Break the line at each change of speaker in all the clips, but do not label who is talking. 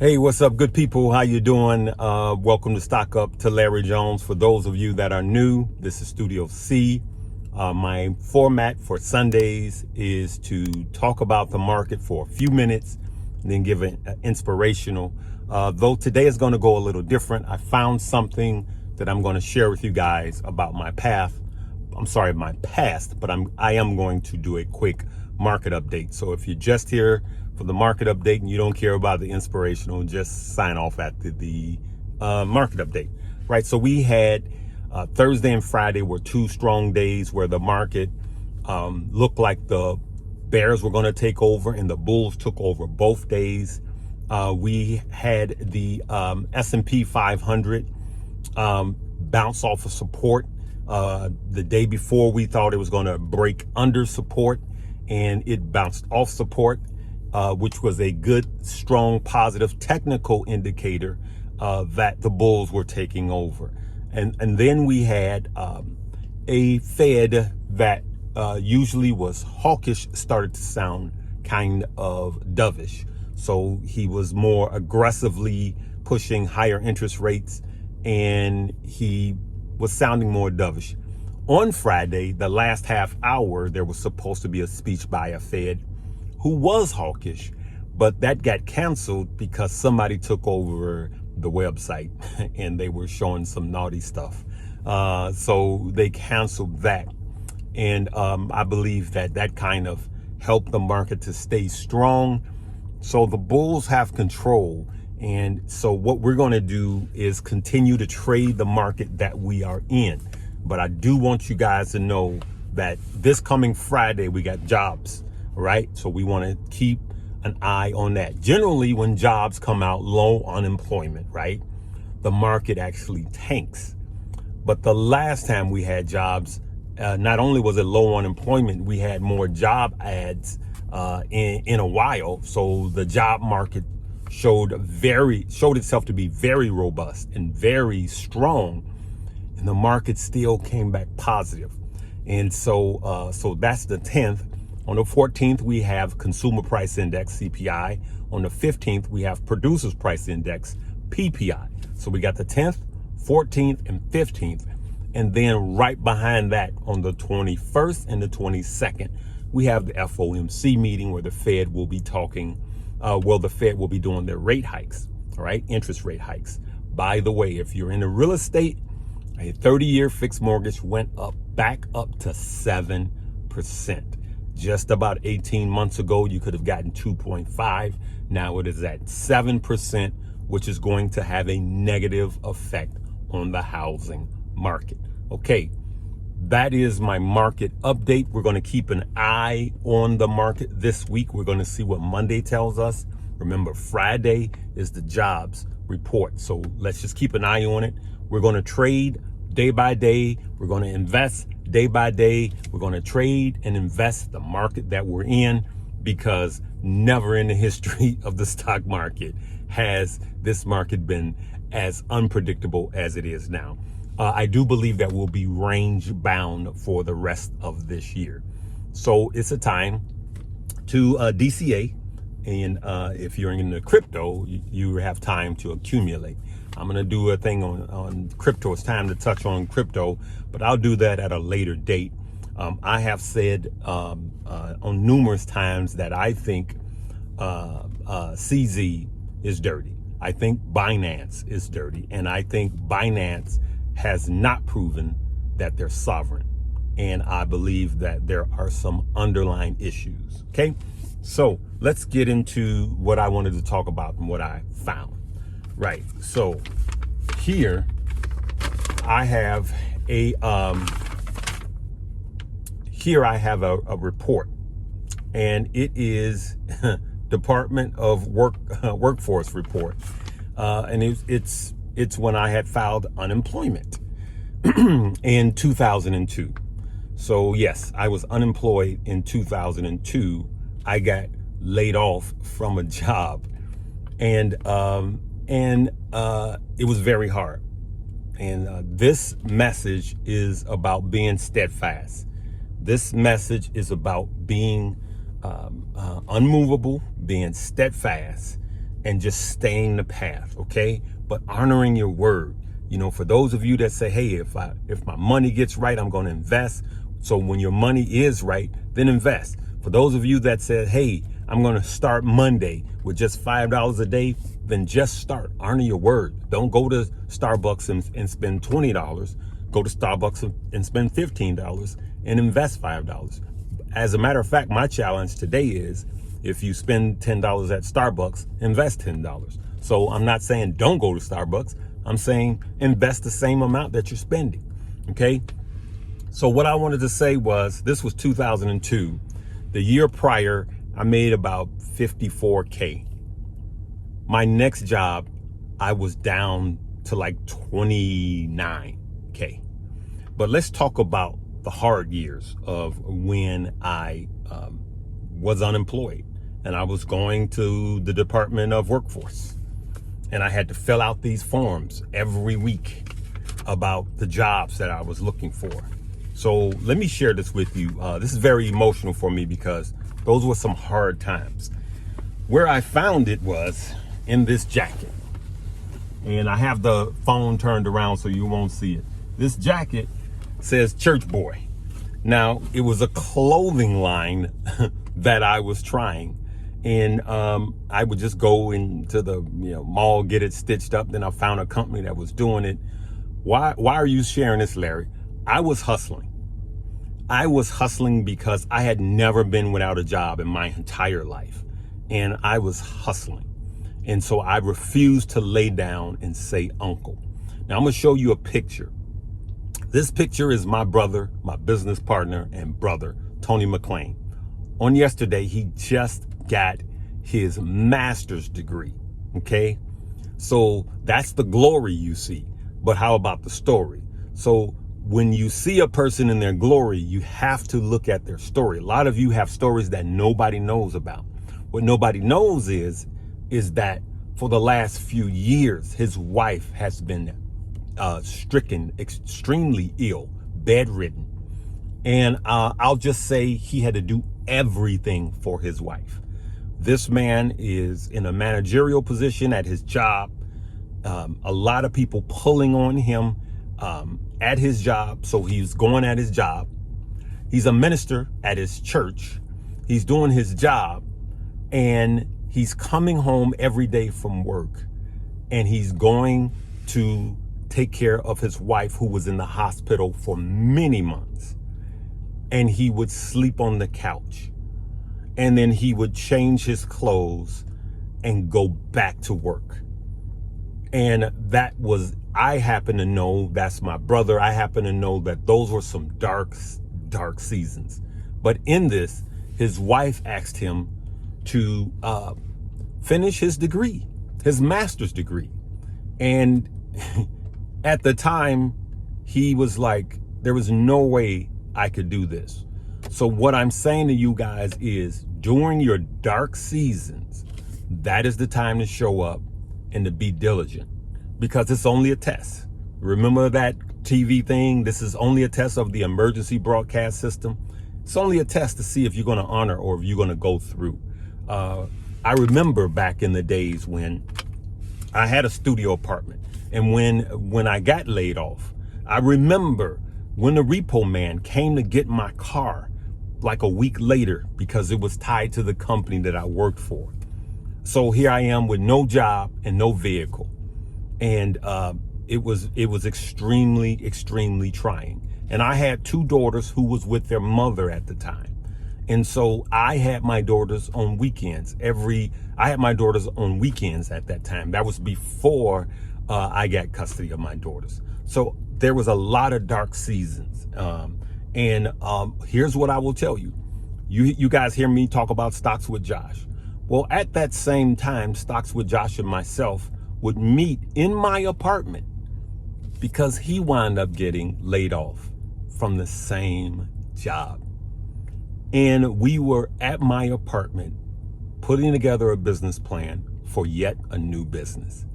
Hey, what's up, good people? How you doing? Welcome to Stock Up to Larry Jones. For those of you that are new, this is Studio C. My format for Sundays is to talk about the market for a few minutes and then give an inspirational. Though today is going to go a little different. I found something that I'm going to share with you guys about my path. I'm sorry, my past, but I am going to do a quick market update. So if you're just here for the market update and you don't care about the inspirational, just sign off at the market update. Right. So we had Thursday and Friday were two strong days where the market looked like the bears were going to take over and the bulls took over both days. We had the S&P 500 bounce off of support. The day before, we thought it was going to break under support, and it bounced off support, which was a good, strong, positive technical indicator that the bulls were taking over. And then we had a Fed that usually was hawkish started to sound kind of dovish. So he was more aggressively pushing higher interest rates, and he was sounding more dovish. On Friday, the last half hour, there was supposed to be a speech by a Fed who was hawkish, but that got canceled because somebody took over the website and they were showing some naughty stuff. So they canceled that. And I believe that kind of helped the market to stay strong. So the bulls have control. And so what we're going to do is continue to trade the market that we are in. But I do want you guys to know that this coming Friday, we got jobs, right? So we want to keep an eye on that. Generally, when jobs come out, low unemployment, right? The market actually tanks. But the last time we had jobs, not only was it low unemployment, we had more job ads in a while. So the job market showed itself to be very robust and very strong, and the market still came back positive. And so that's the 10th. On the 14th, we have Consumer Price Index, CPI. On the 15th, we have Producers Price Index, PPI. So we got the 10th, 14th, and 15th. And then right behind that, on the 21st and the 22nd, we have the FOMC meeting where the Fed will be talking. The Fed will be doing their rate hikes, all right, interest rate hikes. By the way, if you're in the real estate, a 30-year fixed mortgage went back up to 7%. Just about 18 months ago, you could have gotten 2.5. Now it is at 7%, which is going to have a negative effect on the housing market. Okay. That is my market update. We're going to keep an eye on the market this week. We're going to see what Monday tells us. Remember, Friday is the jobs report. So let's just keep an eye on it. We're going to trade day by day. We're going to invest day by day. We're going to trade and invest the market that we're in, because never in the history of the stock market has this market been as unpredictable as it is now. I do believe that we'll be range bound for the rest of this year. So it's a time to DCA. And if you're in the crypto, you have time to accumulate. I'm going to do a thing on crypto. It's time to touch on crypto, but I'll do that at a later date. I have said on numerous times that I think CZ is dirty. I think Binance is dirty. And I think Binance has not proven that they're sovereign. And I believe that there are some underlying issues. Okay, so let's get into what I wanted to talk about and what I found. Right, so here I have a report, and it is Department of Workforce report, and it's when I had filed unemployment in 2002. So yes, I was unemployed in 2002. I got laid off from a job, and it was very hard. And this message is about being steadfast. This message is about being unmovable, being steadfast, and just staying the path, okay? But honoring your word. You know, for those of you that say, hey, if my money gets right, I'm going to invest. So when your money is right, then invest. For those of you that said, hey, I'm going to start Monday with just $5 a day, then just start. Honor your word. Don't go to Starbucks and spend $20. Go to Starbucks and spend $15 and invest $5. As a matter of fact, my challenge today is, if you spend $10 at Starbucks, invest $10. So I'm not saying don't go to Starbucks. I'm saying invest the same amount that you're spending. Okay. So what I wanted to say was, this was 2002. The year prior, I made about 54K. My next job, I was down to like 29K. But let's talk about the hard years of when I was unemployed and I was going to the Department of Workforce, and I had to fill out these forms every week about the jobs that I was looking for. So let me share this with you. This is very emotional for me because those were some hard times. Where I found it was in this jacket. And I have the phone turned around so you won't see it. This jacket says Church Boy. Now, it was a clothing line that I was trying. And I would just go into the mall, get it stitched up. Then I found a company that was doing it. Why are you sharing this, Larry? I was hustling. I was hustling because I had never been without a job in my entire life. And I was hustling. And so I refused to lay down and say uncle. Now I'm going to show you a picture. This picture is my brother, my business partner and brother, Tony McLean. On yesterday, he just got his master's degree. Okay. So that's the glory you see. But how about the story? So when you see a person in their glory, you have to look at their story. A lot of you have stories that nobody knows about. What nobody knows is that for the last few years, his wife has been stricken, extremely ill, bedridden. And I'll just say he had to do everything for his wife. This man is in a managerial position at his job. A lot of people pulling on him at his job. So he's going at his job. He's a minister at his church. He's doing his job. And he's coming home every day from work. And he's going to take care of his wife, who was in the hospital for many months. And he would sleep on the couch. And then he would change his clothes and go back to work. And that was, I happen to know, that's my brother. I happen to know that those were some dark seasons. But in this, his wife asked him to finish his degree, his master's degree. And at the time, he was like, there was no way I could do this. So what I'm saying to you guys is, during your dark seasons, that is the time to show up and to be diligent, because it's only a test. Remember that TV thing? This is only a test of the emergency broadcast system. It's only a test to see if you're going to honor or if you're going to go through. I remember back in the days when I had a studio apartment, and when I got laid off, I remember when the repo man came to get my car like a week later, because it was tied to the company that I worked for. So here I am with no job and no vehicle. And it was extremely, extremely trying. And I had two daughters who was with their mother at the time. And so I had my daughters on weekends. I had my daughters on weekends at that time. That was before I got custody of my daughters. So there was a lot of dark seasons. And here's what I will tell you. You guys hear me talk about Stocks with Josh. Well, at that same time, Stocks with Josh and myself would meet in my apartment, because he wound up getting laid off from the same job. And we were at my apartment putting together a business plan for yet a new business.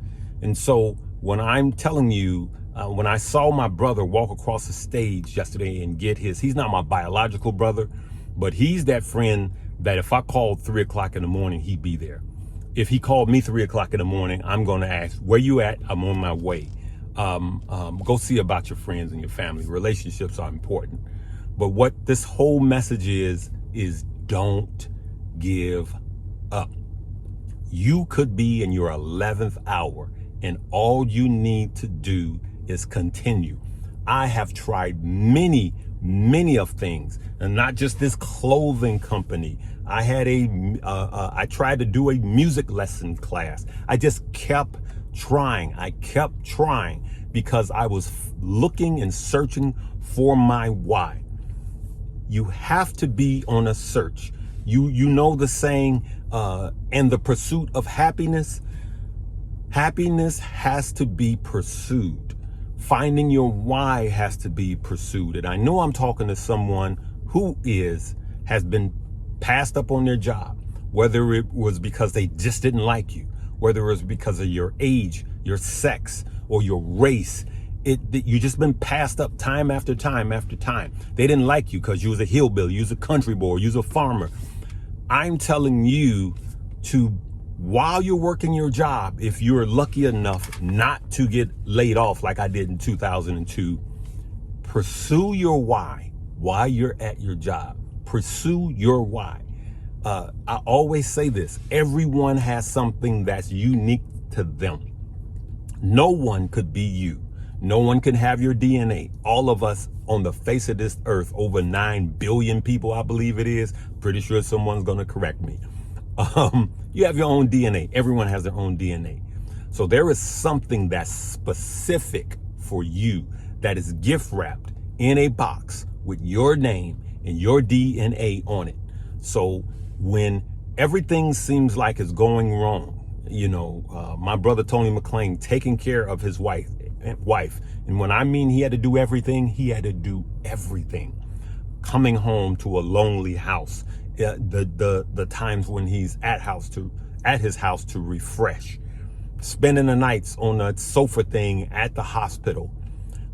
And so when I'm telling you, when I saw my brother walk across the stage yesterday and get he's not my biological brother, but he's that friend that if I called 3 o'clock in the morning, he'd be there. If he called me 3 o'clock in the morning, I'm going to ask, where you at? I'm on my way. Go see about your friends and your family. Relationships are important. But what this whole message is don't give up. You could be in your 11th hour, and all you need to do is continue. I have tried many of things, and not just this clothing company. I had I tried to do a music lesson class. I just kept trying. I kept trying because I was looking and searching for my why. You have to be on a search. You know the saying, and the pursuit of happiness. Happiness has to be pursued. Finding your why has to be pursued. And I know I'm talking to someone who has been passed up on their job, whether it was because they just didn't like you, whether it was because of your age, your sex, or your race. You just been passed up time after time after time. They didn't like you because you was a hillbilly, you was a country boy, you was a farmer. I'm telling you to, while you're working your job, if you're lucky enough not to get laid off like I did in 2002, pursue your why while you're at your job. Pursue your why. I always say this, everyone has something that's unique to them. No one could be you. No one can have your DNA. All of us on the face of this earth, over 9 billion people, I believe it is. Pretty sure someone's going to correct me. You have your own DNA. Everyone has their own DNA. So there is something that's specific for you that is gift wrapped in a box with your name and your DNA on it. So when everything seems like it's going wrong, my brother Tony McClain taking care of his wife. And when I mean he had to do everything, he had to do everything. Coming home to a lonely house, the times when he's at his house to refresh, spending the nights on a sofa thing at the hospital,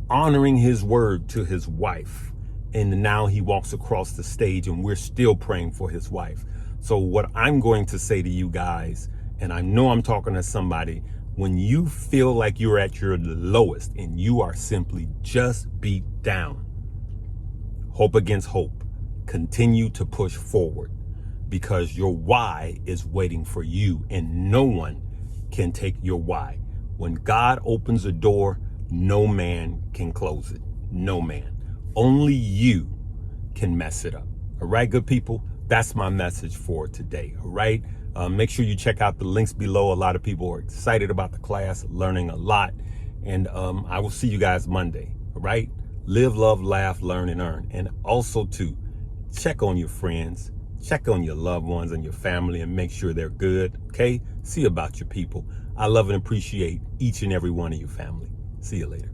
honoring his word to his wife. And now he walks across the stage and we're still praying for his wife. So what I'm going to say to you guys, and I know I'm talking to somebody, when you feel like you're at your lowest and you are simply just beat down, hope against hope. Continue to push forward because your why is waiting for you and no one can take your why. When God opens a door, no man can close it. No man. Only you can mess it up. All right, good people? That's my message for today. All right. Make sure you check out the links below. A lot of people are excited about the class, learning a lot. And I will see you guys Monday. All right. Live, love, laugh, learn, and earn. And also, too, check on your friends, check on your loved ones and your family and make sure they're good. Okay. See about your people. I love and appreciate each and every one of your family. See you later.